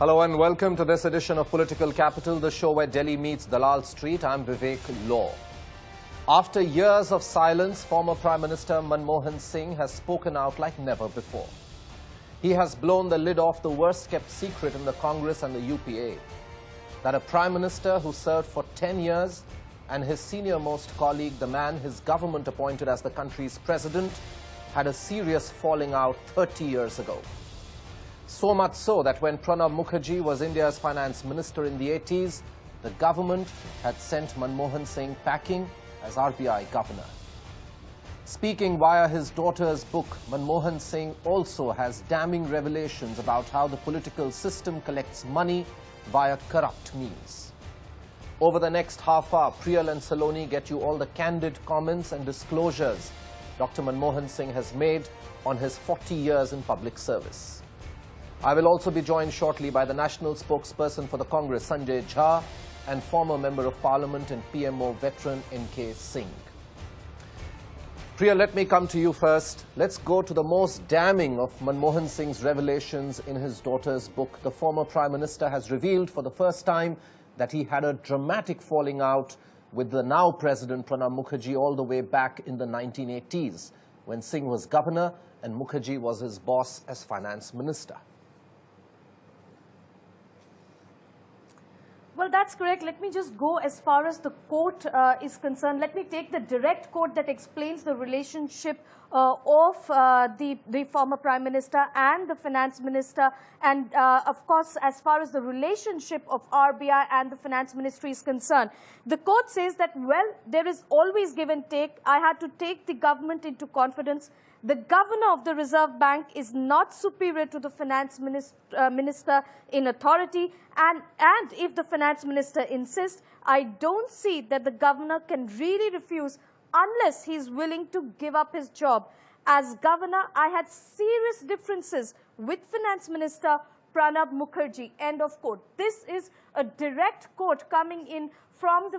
Hello and welcome to this edition of Political Capital, the show where Delhi meets Dalal Street. I'm Vivek Law. After years of silence, former Prime Minister Manmohan Singh has spoken out like never before. He has blown the lid off the worst-kept secret in the Congress and the UPA, that a Prime Minister who served for 10 years and his senior-most colleague, the man his government appointed as the country's president, had a serious falling out 30 years ago. So much so that when Pranab Mukherjee was India's finance minister in the 80s, the government had sent Manmohan Singh packing as RBI governor. Speaking via his daughter's book, Manmohan Singh also has damning revelations about how the political system collects money via corrupt means. Over the next half hour, Priyal and Saloni get you all the candid comments and disclosures Dr. Manmohan Singh has made on his 40 years in public service. I will also be joined shortly by the national spokesperson for the Congress, Sanjay, and former Member of Parliament and PMO veteran NK Singh. Priya, let me come to you first. Let's go to the most damning of Manmohan Singh's revelations in his daughter's book. The former Prime Minister has revealed for the first time that he had a dramatic falling out with the now President Pranab Mukherjee all the way back in the 1980s, when Singh was governor and Mukherjee was his boss as finance minister. Well, that's correct. Let me just go as far as the quote is concerned. Let me take the direct quote that explains the relationship of the former Prime Minister and the Finance Minister. And of course, as far as the relationship of RBI and the Finance Ministry is concerned, the quote says that, well, there is always give and take. I had to take the government into confidence. The governor of the Reserve Bank is not superior to the finance minister in authority. And if the finance minister insists, I don't see that the governor can really refuse unless he's willing to give up his job. As governor, I had serious differences with finance minister Pranab Mukherjee. End of quote. This is a direct quote coming in from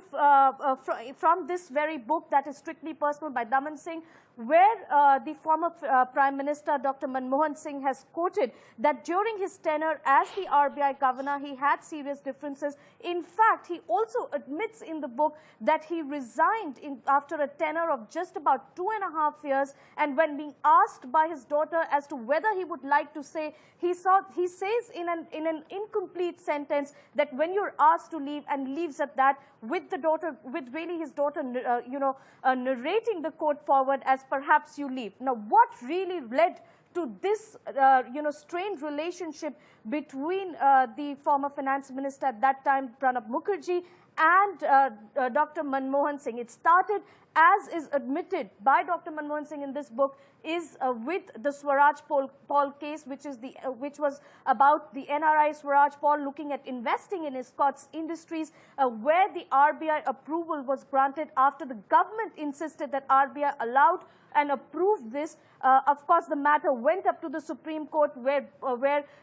this very book that is strictly personal by Daman Singh, where the former Prime Minister Dr. Manmohan Singh has quoted that during his tenure as the RBI governor, he had serious differences. In fact, he also admits in the book that he resigned after a tenure of just about 2.5 years. And when being asked by his daughter as to whether he would like to say, he says in an incomplete sentence that when you're asked to leave, and leaves at that, with his daughter, narrating the quote forward as perhaps you leave. Now, what really led to this, strained relationship between the former finance minister at that time, Pranab Mukherjee, and Dr. Manmohan Singh? It started, as is admitted by Dr. Manmohan Singh in this book, is with the Swaraj Paul case, which was about the NRI Swaraj Paul looking at investing in Escorts Industries, where the RBI approval was granted after the government insisted that RBI allowed and approved this. Of course, the matter went up to the Supreme Court, where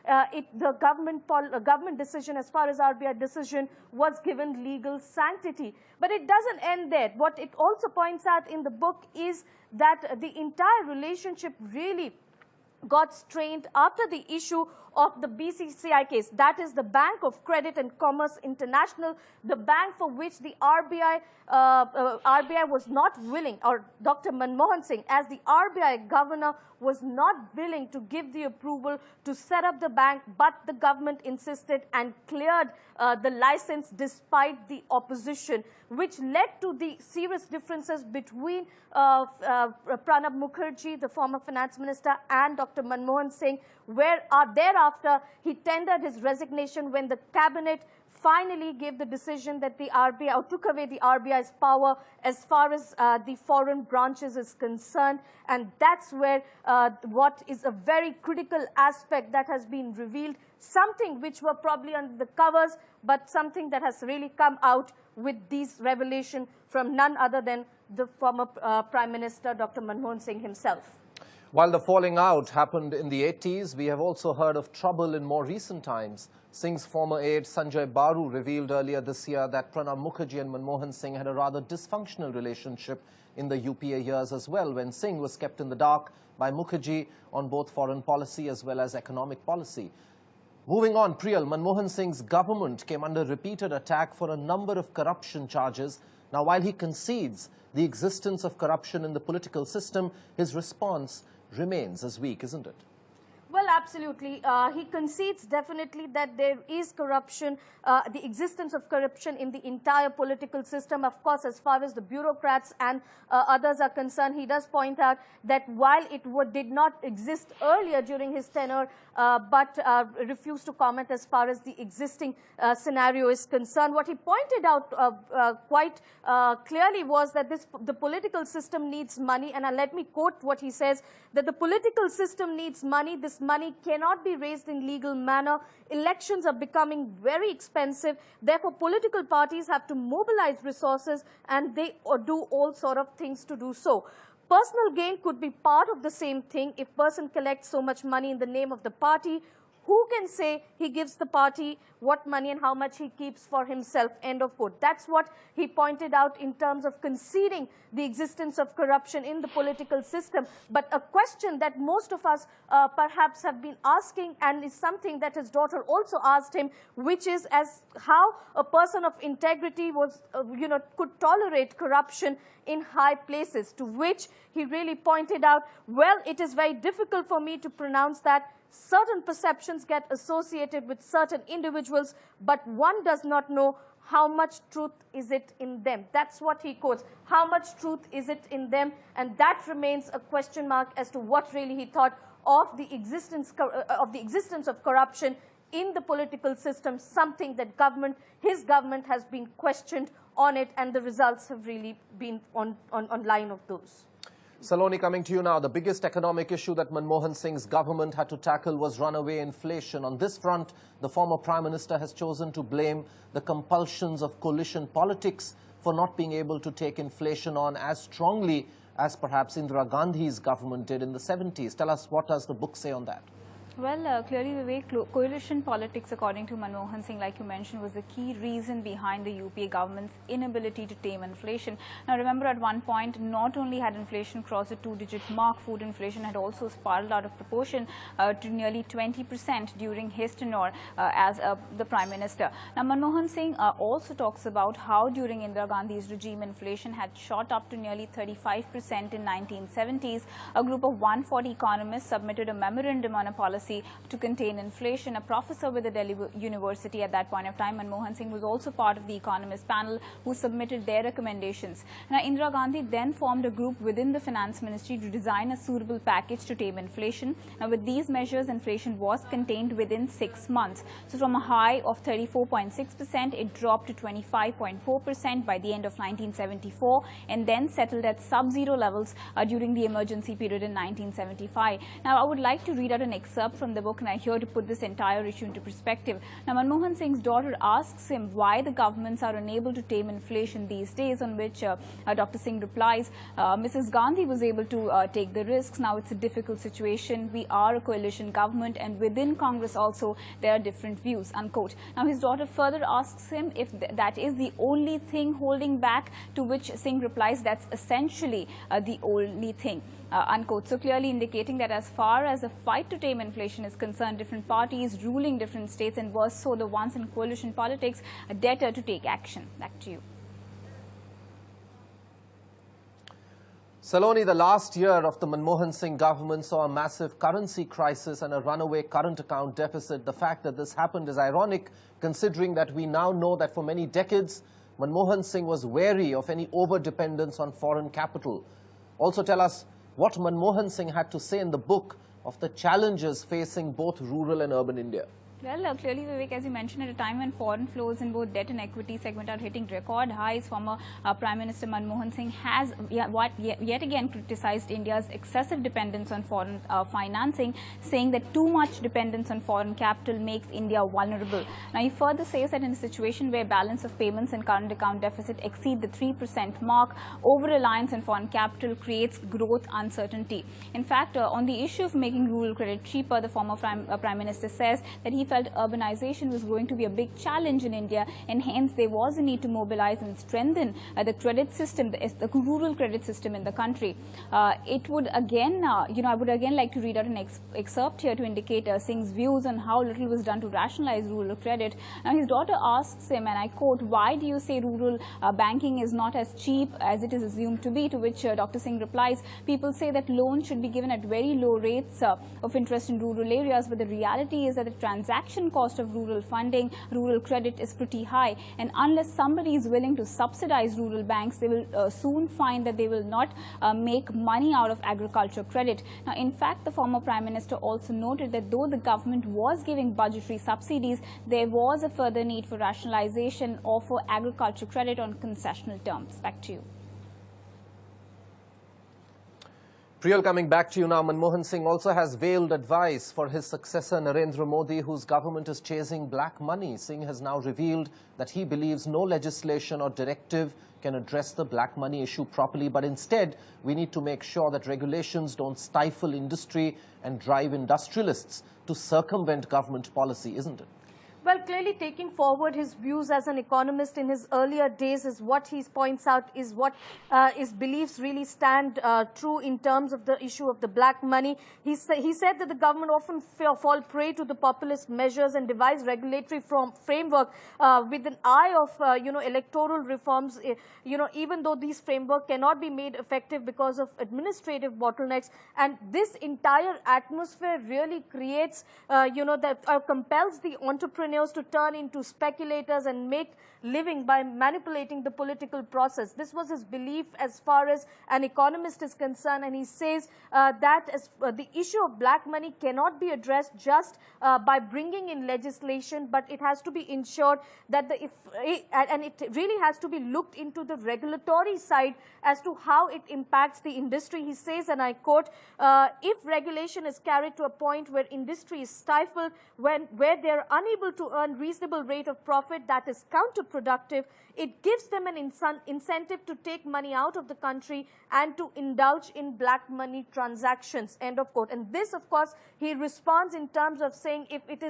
the government decision, as far as RBI decision, was given legal sanctity. But it doesn't end there. What it also points out in the book is that the entire relationship really got strained after the issue of the BCCI case. That is the Bank of Credit and Commerce International, the bank for which the RBI was not willing, or Dr. Manmohan Singh, as the RBI governor, was not willing to give the approval to set up the bank, but the government insisted and cleared the license despite the opposition, which led to the serious differences between Pranab Mukherjee, the former finance minister, and Dr. Manmohan Singh, where thereafter he tendered his resignation when the cabinet finally gave the decision that the RBI, or took away the RBI's power as far as the foreign branches is concerned. And that's where what is a very critical aspect that has been revealed, something which were probably under the covers, but something that has really come out with these revelations from none other than the former Prime Minister, Dr. Manmohan Singh himself. While the falling out happened in the 80s, we have also heard of trouble in more recent times. Singh's former aide Sanjay revealed earlier this year that Pranab Mukherjee and Manmohan Singh had a rather dysfunctional relationship in the UPA years as well, when Singh was kept in the dark by Mukherjee on both foreign policy as well as economic policy. Moving on, Priyal, Manmohan Singh's government came under repeated attack for a number of corruption charges. Now, while he concedes the existence of corruption in the political system, his response remains as weak, isn't it? Well, absolutely. He concedes definitely that there is corruption, the existence of corruption in the entire political system. Of course, as far as the bureaucrats and others are concerned, he does point out that while it did not exist earlier during his tenure, but refused to comment as far as the existing scenario is concerned. What he pointed out quite clearly was that the political system needs money, and let me quote what he says, that the political system needs money. This money cannot be raised in legal manner. Elections are becoming very expensive. Therefore, political parties have to mobilize resources, and they do all sort of things to do so. Personal gain could be part of the same thing. If person collects so much money in the name of the party, who can say he gives the party what money and how much he keeps for himself? End of quote. That's what he pointed out in terms of conceding the existence of corruption in the political system. But a question that most of us perhaps have been asking, and is something that his daughter also asked him, which is as how a person of integrity was, could tolerate corruption in high places, to which he really pointed out, well, it is very difficult for me to pronounce that. Certain perceptions get associated with certain individuals, but one does not know how much truth is it in them. That's what he quotes. How much truth is it in them? And that remains a question mark as to what really he thought of the existence of corruption in the political system, something that his government has been questioned on it, and the results have really been on line of those. Saloni, coming to you now. The biggest economic issue that Manmohan Singh's government had to tackle was runaway inflation. On this front, the former Prime Minister has chosen to blame the compulsions of coalition politics for not being able to take inflation on as strongly as perhaps Indira Gandhi's government did in the 70s. Tell us, what does the book say on that? Well, clearly, Vivek, coalition politics, according to Manmohan Singh, like you mentioned, was the key reason behind the UPA government's inability to tame inflation. Now, remember, at one point, not only had inflation crossed the two-digit mark, food inflation had also spiraled out of proportion to nearly 20% during his tenure as the Prime Minister. Now, Manmohan Singh also talks about how during Indira Gandhi's regime, inflation had shot up to nearly 35% in 1970s. A group of 140 economists submitted a memorandum on a policy to contain inflation. A professor with the Delhi University at that point of time, Manmohan Singh, was also part of the economist panel who submitted their recommendations. Now, Indira Gandhi then formed a group within the finance ministry to design a suitable package to tame inflation. Now, with these measures, inflation was contained within 6 months. So, from a high of 34.6%, it dropped to 25.4% by the end of 1974, and then settled at sub-zero levels during the emergency period in 1975. Now, I would like to read out an excerpt from the book, and I'm here to put this entire issue into perspective. Now, Manmohan Singh's daughter asks him why the governments are unable to tame inflation these days, on which Dr. Singh replies, Mrs. Gandhi was able to take the risks. Now it's a difficult situation. We are a coalition government, and within Congress also there are different views, unquote. Now, his daughter further asks him if that is the only thing holding back, to which Singh replies, that's essentially the only thing. Unquote. So clearly indicating that as far as the fight to tame inflation is concerned, different parties ruling different states, and worse so the ones in coalition politics, are debtor to take action. Back to you. Saloni, the last year of the Manmohan Singh government saw a massive currency crisis and a runaway current account deficit. The fact that this happened is ironic, considering that we now know that for many decades, Manmohan Singh was wary of any over-dependence on foreign capital. Also tell us what Manmohan Singh had to say in the book of the challenges facing both rural and urban India. Well, clearly, Vivek, as you mentioned, at a time when foreign flows in both debt and equity segment are hitting record highs, former Prime Minister Manmohan Singh has yet again criticized India's excessive dependence on foreign financing, saying that too much dependence on foreign capital makes India vulnerable. Now, he further says that in a situation where balance of payments and current account deficit exceed the 3% mark, over-reliance on foreign capital creates growth uncertainty. In fact, on the issue of making rural credit cheaper, the former Prime Minister says that he felt felt urbanization was going to be a big challenge in India, and hence there was a need to mobilize and strengthen the credit system, the rural credit system in the country. It would again, I would again like to read out an excerpt here to indicate Singh's views on how little was done to rationalize rural credit. Now, his daughter asks him, and I quote, "Why do you say rural banking is not as cheap as it is assumed to be?" To which Dr. Singh replies, "People say that loans should be given at very low rates of interest in rural areas, but the reality is that the transaction cost of rural funding, rural credit is pretty high, and unless somebody is willing to subsidize rural banks, they will soon find that they will not make money out of agriculture credit." Now, in fact, the former Prime Minister also noted that though the government was giving budgetary subsidies, there was a further need for rationalization of agriculture credit on concessional terms. Back to you. Priyal, coming back to you now, Manmohan Singh also has veiled advice for his successor Narendra Modi, whose government is chasing black money. Singh has now revealed that he believes no legislation or directive can address the black money issue properly, but instead we need to make sure that regulations don't stifle industry and drive industrialists to circumvent government policy, isn't it? Well, clearly taking forward his views as an economist in his earlier days is what he points out is what his beliefs really stand true in terms of the issue of the black money. He said that the government often fall prey to the populist measures and devise regulatory framework with an eye of, electoral reforms, even though these framework cannot be made effective because of administrative bottlenecks. And this entire atmosphere really creates, compels the entrepreneurs to turn into speculators and make living by manipulating the political process. This was his belief as far as an economist is concerned, and he says that the issue of black money cannot be addressed just by bringing in legislation, but it has to be ensured that and it really has to be looked into the regulatory side as to how it impacts the industry. He says, and I quote, "If regulation is carried to a point where industry is stifled, where they are unable to earn reasonable rate of profit that is counterproductive, it gives them an incentive to take money out of the country and to indulge in black money transactions," end of quote. And this, of course, he responds in terms of saying if it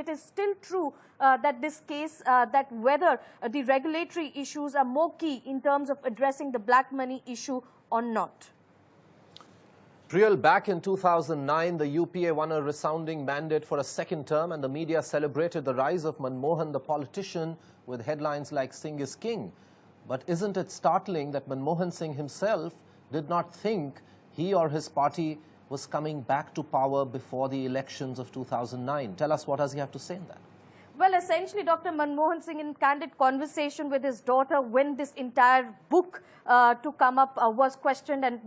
is still true that this case, that whether the regulatory issues are more key in terms of addressing the black money issue or not. Priyal, back in 2009, the UPA won a resounding mandate for a second term, and the media celebrated the rise of Manmohan, the politician, with headlines like "Singh is King." But isn't it startling that Manmohan Singh himself did not think he or his party was coming back to power before the elections of 2009? Tell us, what does he have to say in that? Well, essentially, Dr. Manmohan Singh, in candid conversation with his daughter, when this entire book to come up was questioned and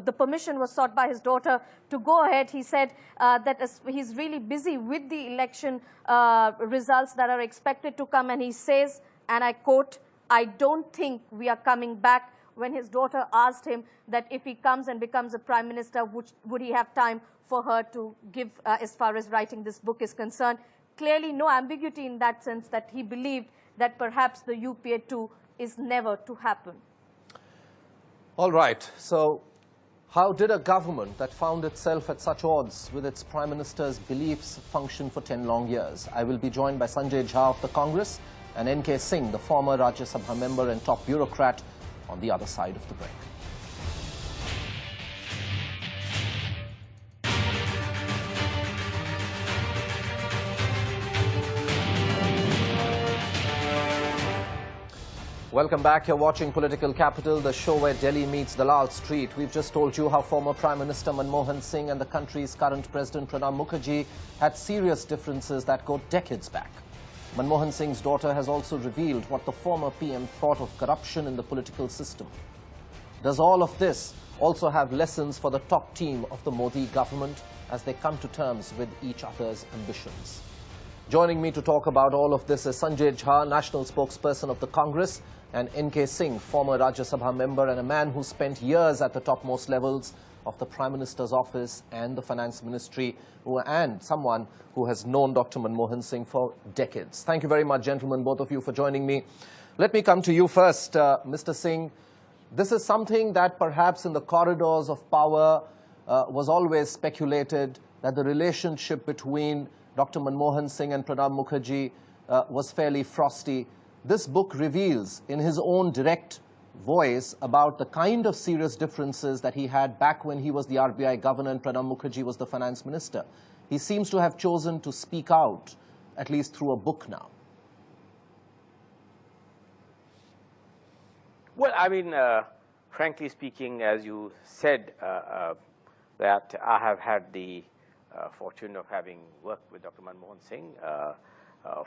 the permission was sought by his daughter to go ahead, he said that he's really busy with the election results that are expected to come, and he says, and I quote, "I don't think we are coming back." When his daughter asked him that if he comes and becomes a prime minister, would he have time for her to give as far as writing this book is concerned. Clearly no ambiguity in that sense, that he believed that perhaps the UPA 2 is never to happen. All right. So how did a government that found itself at such odds with its Prime Minister's beliefs function for 10 long years? I will be joined by Sanjay of the Congress and N.K. Singh, the former Rajya Sabha member and top bureaucrat, on the other side of the break. Welcome back. You're watching Political Capital, the show where Delhi meets Dalal Street. We've just told you how former Prime Minister Manmohan Singh and the country's current President Pranab Mukherjee had serious differences that go decades back. Manmohan Singh's daughter has also revealed what the former PM thought of corruption in the political system. Does all of this also have lessons for the top team of the Modi government as they come to terms with each other's ambitions? Joining me to talk about all of this is Sanjay, national spokesperson of the Congress, and N.K. Singh, former Rajya Sabha member and a man who spent years at the topmost levels of the Prime Minister's office and the Finance Ministry, and someone who has known Dr. Manmohan Singh for decades. Thank you very much, gentlemen, both of you, for joining me. Let me come to you first, Mr. Singh. This is something that perhaps in the corridors of power was always speculated, that the relationship between Dr. Manmohan Singh and Pranab Mukherjee was fairly frosty. This book reveals in his own direct voice about the kind of serious differences that he had back when he was the RBI governor and Pranab Mukherjee was the finance minister. He seems to have chosen to speak out, at least through a book now. Well, I mean, frankly speaking, as you said, that I have had the fortune of having worked with Dr. Manmohan Singh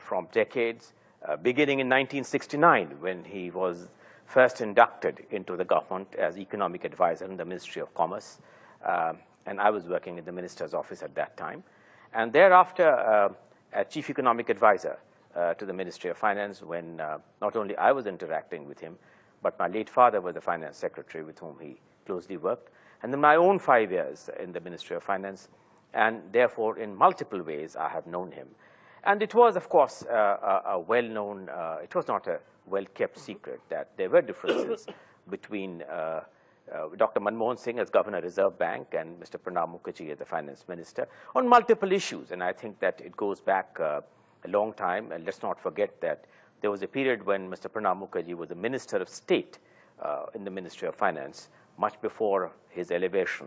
from decades, beginning in 1969, when he was first inducted into the government as economic advisor in the Ministry of Commerce. And I was working in the minister's office at that time. And thereafter, as chief economic advisor to the Ministry of Finance, when not only I was interacting with him, but my late father was the finance secretary with whom he closely worked. And then my own 5 years in the Ministry of Finance. And therefore, in multiple ways, I have known him. And it was, of course, a well-known, it was not a well-kept secret that there were differences between Dr. Manmohan Singh as Governor of the Reserve Bank and Mr. Pranab Mukherjee as the finance minister on multiple issues. And I think that it goes back a long time. And let's not forget that there was a period when Mr. Pranab Mukherjee was the Minister of State in the Ministry of Finance, much before his elevation.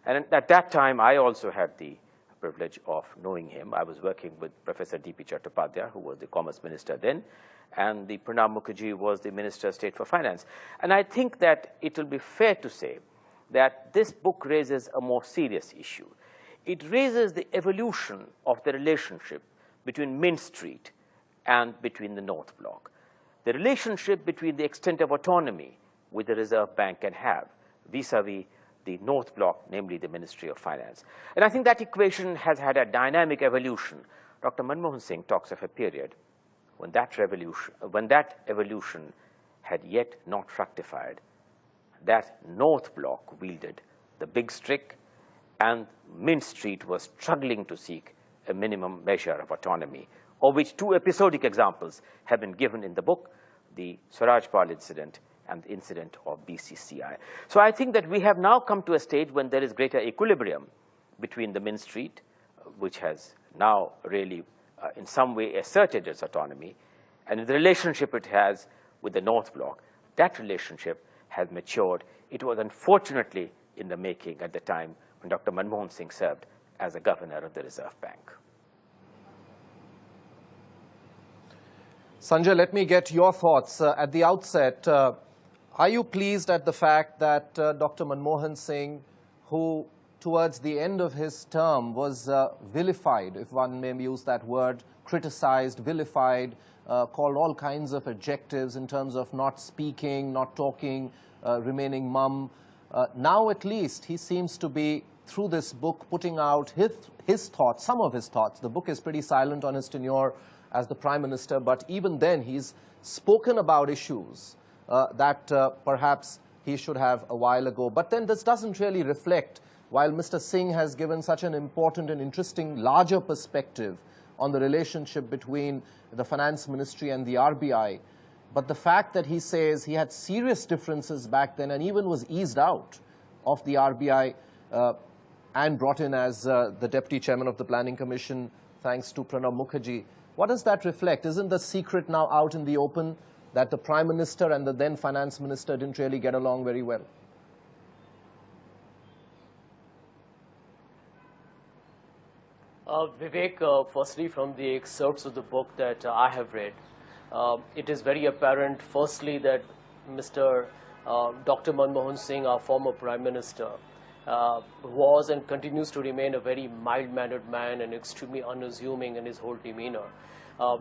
And at that time, I also had the privilege of knowing him. I was working with Professor D.P. Chattopadhyay, who was the Commerce Minister then, and the Pranab Mukherjee was the Minister of State for Finance. And I think that it will be fair to say that this book raises a more serious issue. It raises the evolution of the relationship between Mint Street and between the North Bloc. The relationship between the extent of autonomy which the Reserve Bank can have vis-a-vis the North Bloc, namely the Ministry of Finance. And I think that equation has had a dynamic evolution. Dr. Manmohan Singh talks of a period when that evolution had yet not fructified. That North Bloc wielded the big stick, and Mint Street was struggling to seek a minimum measure of autonomy, of which 2 episodic examples have been given in the book, the Swarajpal incident and the incident of BCCI. So I think that we have now come to a stage when there is greater equilibrium between the Mint Street, which has now really in some way asserted its autonomy, and the relationship it has with the North Bloc. That relationship has matured. It was unfortunately in the making at the time when Dr. Manmohan Singh served as a governor of the Reserve Bank. Sanjay, let me get your thoughts. At the outset, are you pleased at the fact that Dr. Manmohan Singh, who towards the end of his term was vilified, if one may use that word, criticized, vilified, called all kinds of adjectives in terms of not speaking, not talking, remaining mum. Now at least he seems to be, through this book, putting out his thoughts, some of his thoughts. The book is pretty silent on his tenure as the Prime Minister, but even then he's spoken about issues that perhaps he should have a while ago. But then this doesn't really reflect, while Mr. Singh has given such an important and interesting larger perspective on the relationship between the Finance Ministry and the RBI, but the fact that he says he had serious differences back then and even was eased out of the RBI and brought in as the Deputy Chairman of the Planning Commission, thanks to Pranab Mukherjee. What does that reflect? Isn't the secret now out in the open that the Prime Minister and the then Finance Minister didn't really get along very well? Vivek, firstly, from the excerpts of the book that I have read, it is very apparent, firstly, that Mr. Dr. Manmohan Singh, our former Prime Minister, was and continues to remain a very mild-mannered man and extremely unassuming in his whole demeanor.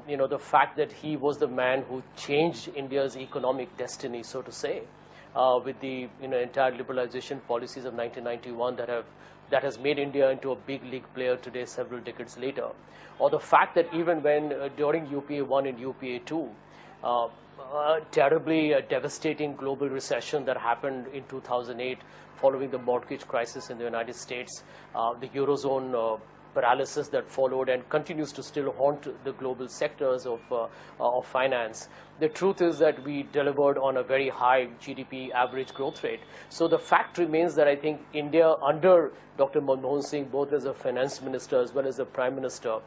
You know, the fact that he was the man who changed India's economic destiny, so to say, with the entire liberalization policies of 1991 that has made India into a big league player today several decades later. Or the fact that even when during UPA 1 and UPA 2, a terribly devastating global recession that happened in 2008 following the mortgage crisis in the United States, the Eurozone paralysis that followed and continues to still haunt the global sectors of finance. the truth is that we delivered on a very high GDP average growth rate. So the fact remains that I think India under Dr. Manmohan Singh, both as a finance minister as well as a prime minister,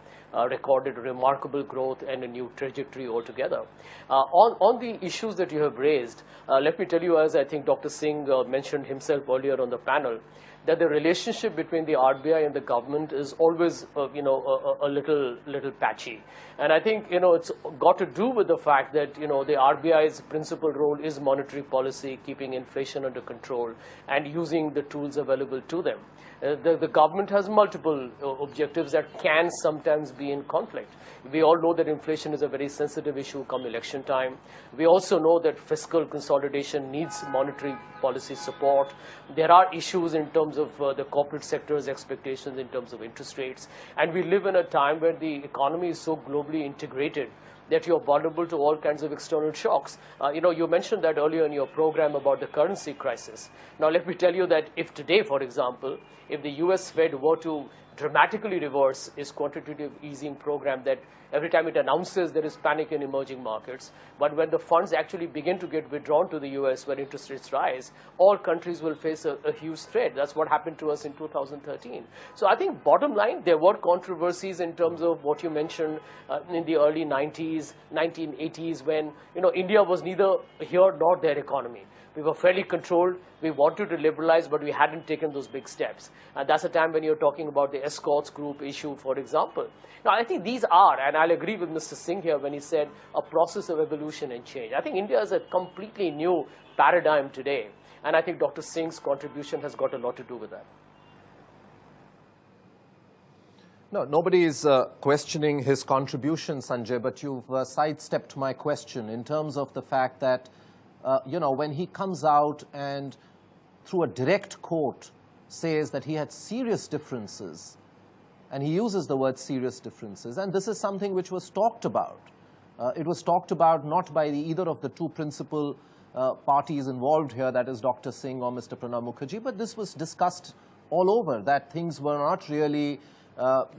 recorded remarkable growth and a new trajectory altogether. On the issues that you have raised, let me tell you, as I think Dr. Singh mentioned himself earlier on the panel, that the relationship between the RBI and the government is always, a little patchy. And I think, it's got to do with the fact that, the RBI's principal role is monetary policy, keeping inflation under control, and using the tools available to them. The government has multiple objectives that can sometimes be in conflict. We all know that inflation is a very sensitive issue come election time. We also know that fiscal consolidation needs monetary policy support. There are issues in terms of the corporate sector's expectations in terms of interest rates. And we live in a time where the economy is so globally integrated that you're vulnerable to all kinds of external shocks. You mentioned that earlier in your program about the currency crisis. Now, let me tell you that if today, for example, if the US Fed were to dramatically reverse its quantitative easing program, that every time it announces there is panic in emerging markets, but when the funds actually begin to get withdrawn to the US when interest rates rise, all countries will face a huge threat. That's what happened to us in 2013. So I think bottom line, there were controversies in terms of what you mentioned in the early 90s, 1980s, when India was neither here nor there economy. We were fairly controlled. We wanted to liberalize, but we hadn't taken those big steps. And that's a time when you're talking about the escorts group issue, for example. Now, I think these are, and I'll agree with Mr. Singh here when he said, a process of evolution and change. I think India is a completely new paradigm today. And I think Dr. Singh's contribution has got a lot to do with that. No, nobody is questioning his contribution, Sanjay, but you've sidestepped my question in terms of the fact that when he comes out and through a direct quote says that he had serious differences, and he uses the word serious differences, and this is something which was talked about. It was talked about not by either of the two principal parties involved here, that is Dr. Singh or Mr. Pranab Mukherjee, but this was discussed all over, that things were not really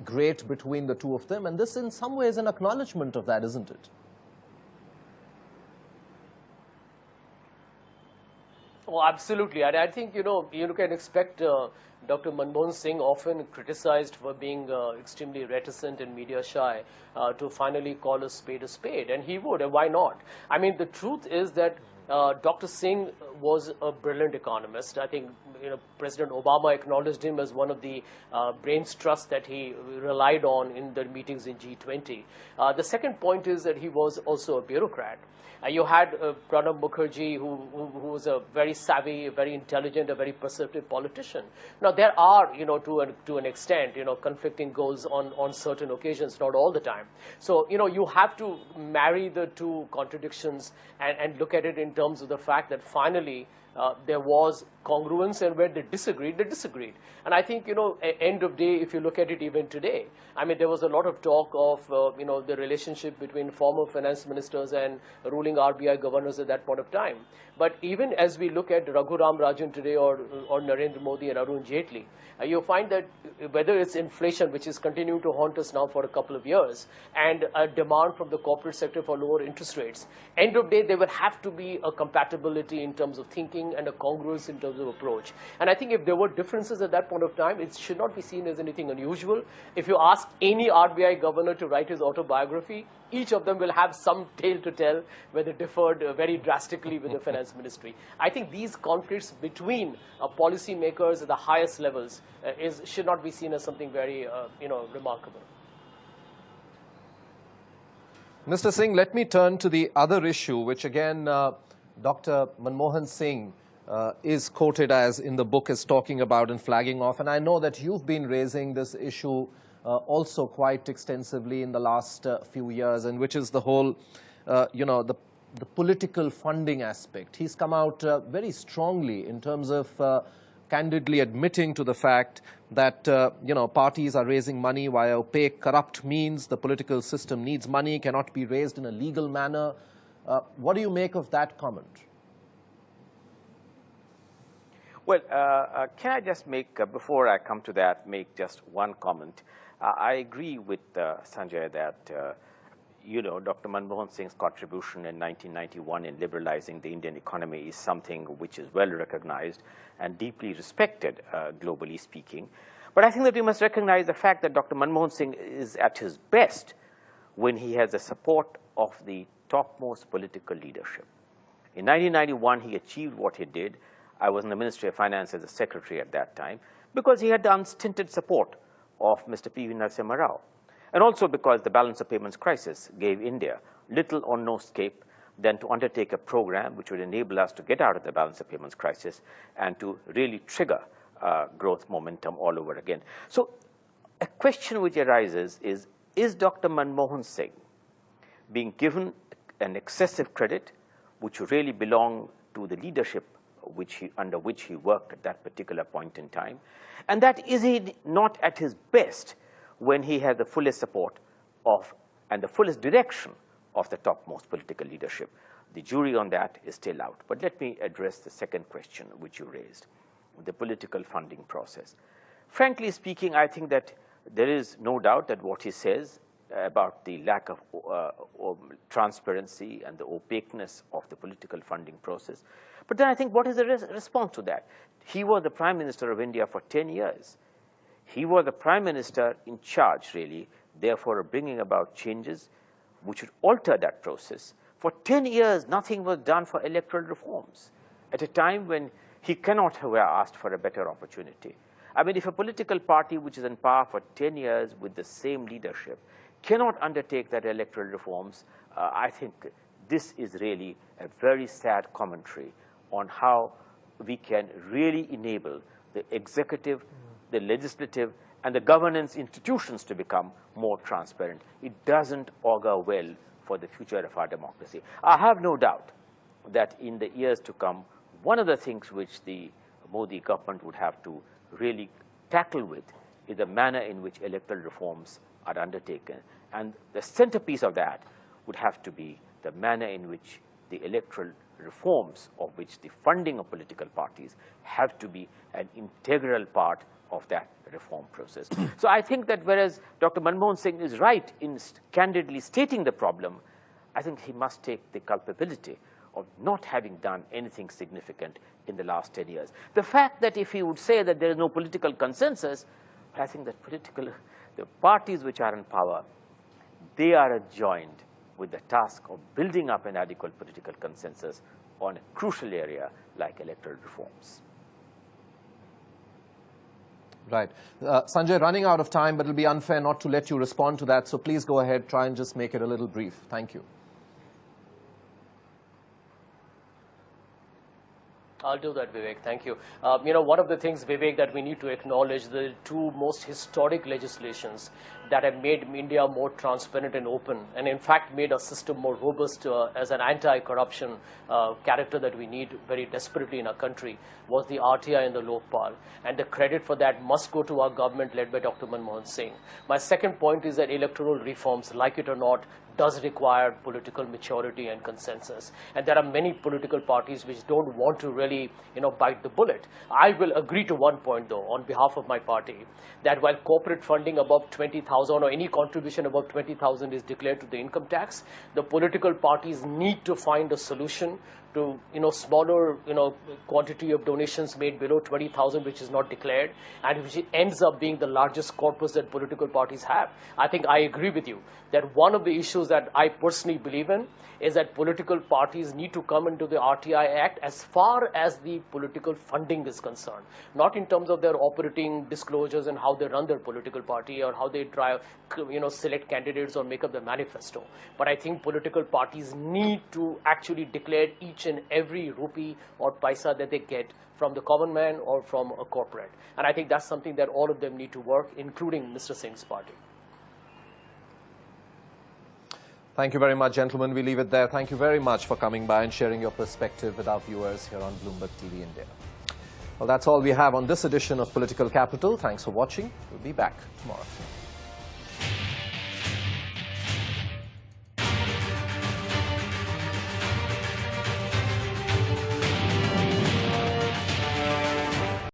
great between the two of them, and this in some ways an acknowledgement of that, isn't it? Oh, absolutely. And I think, you can expect Dr. Manmohan Singh, often criticized for being extremely reticent and media shy, to finally call a spade, and he would, and why not? I mean, the truth is that Dr. Singh was a brilliant economist. I think President Obama acknowledged him as one of the brains trust that he relied on in the meetings in G20. The second point is that he was also a bureaucrat. You had Pranab Mukherjee, who was a very savvy, a very intelligent, a very perceptive politician. Now, there are, to an extent, conflicting goals on certain occasions, not all the time. So, you have to marry the two contradictions and look at it in terms of the fact that finally there was congruence, and where they disagreed, they disagreed. And I think, end of day, if you look at it even today, I mean, there was a lot of talk of, the relationship between former finance ministers and ruling RBI governors at that point of time. But even as we look at Raghuram Rajan today or Narendra Modi and Arun Jaitley, you find that whether it's inflation, which is continuing to haunt us now for a couple of years, and a demand from the corporate sector for lower interest rates, end of day, there will have to be a compatibility in terms of thinking and a congruence in terms of approach. And I think if there were differences at that point of time, it should not be seen as anything unusual. If you ask any RBI governor to write his autobiography, each of them will have some tale to tell where they differed very drastically with the finance ministry. I think these conflicts between policymakers at the highest levels should not be seen as something very, remarkable. Mr. Singh, let me turn to the other issue, which again, Dr. Manmohan Singh is quoted as in the book as talking about and flagging off. And I know that you've been raising this issue also quite extensively in the last few years, and which is the whole, the political funding aspect. He's come out very strongly in terms of candidly admitting to the fact that, parties are raising money via opaque, corrupt means. The political system needs money, cannot be raised in a legal manner. What do you make of that comment? Well, can I just make, before I come to that, make just one comment? I agree with Sanjay that, you know, Dr. Manmohan Singh's contribution in 1991 in liberalizing the Indian economy is something which is well recognized and deeply respected, globally speaking. But I think that we must recognize the fact that Dr. Manmohan Singh is at his best when he has the support of the topmost political leadership. In 1991, he achieved what he did. I was in the Ministry of Finance as a secretary at that time, because he had the unstinted support of Mr. P.V. Narasimha Rao. And also because the balance of payments crisis gave India little or no escape than to undertake a program which would enable us to get out of the balance of payments crisis and to really trigger growth momentum all over again. So a question which arises is Dr. Manmohan Singh being given an excessive credit which really belonged to the leadership under which he worked at that particular point in time? And that is he not at his best when he has the fullest support of and the fullest direction of the topmost political leadership? The jury on that is still out. But let me address the second question which you raised, the political funding process. Frankly speaking, I think that there is no doubt that what he says about the lack of transparency and the opaqueness of the political funding process. But then I think, what is the response to that? He was the Prime Minister of India for 10 years. He was the Prime Minister in charge, really, therefore, of bringing about changes which would alter that process. For 10 years, nothing was done for electoral reforms, at a time when he cannot have asked for a better opportunity. I mean, if a political party which is in power for 10 years with the same leadership cannot undertake that electoral reforms, I think this is really a very sad commentary on how we can really enable the executive, the legislative, and the governance institutions to become more transparent. It doesn't augur well for the future of our democracy. I have no doubt that in the years to come, one of the things which the Modi government would have to really tackle with is the manner in which electoral reforms are undertaken. And the centerpiece of that would have to be the manner in which the electoral reforms, of which the funding of political parties have to be an integral part of that reform process. So I think that whereas Dr. Manmohan Singh is right in candidly stating the problem, I think he must take the culpability of not having done anything significant in the last 10 years. The fact that if he would say that there is no political consensus, I think that the parties which are in power, they are adjoined with the task of building up an adequate political consensus on a crucial area like electoral reforms. Right. Sanjay, running out of time, but it'll be unfair not to let you respond to that. So please go ahead, try and just make it a little brief. Thank you. I'll do that, Vivek. Thank you. You know, one of the things, Vivek, that we need to acknowledge, the two most historic legislations that have made India more transparent and open, and in fact made our system more robust as an anti-corruption character that we need very desperately in our country, was the RTI and the Lokpal. And the credit for that must go to our government led by Dr. Manmohan Singh. My second point is that electoral reforms, like it or not, does require political maturity and consensus. And there are many political parties which don't want to really, bite the bullet. I will agree to one point, though, on behalf of my party, that while corporate funding above 20,000 or any contribution above 20,000 is declared to the income tax, the political parties need to find a solution to smaller quantity of donations made below 20,000, which is not declared, and which ends up being the largest corpus that political parties have. I think I agree with you that one of the issues that I personally believe in is that political parties need to come into the RTI Act as far as the political funding is concerned, not in terms of their operating disclosures and how they run their political party or how they try select candidates or make up their manifesto. But I think political parties need to actually declare each and every rupee or paisa that they get from the common man or from a corporate. And I think that's something that all of them need to work, including Mr. Singh's party. Thank you very much, gentlemen. We leave it there. Thank you very much for coming by and sharing your perspective with our viewers here on Bloomberg TV India. Well, that's all we have on this edition of Political Capital. Thanks for watching. We'll be back tomorrow.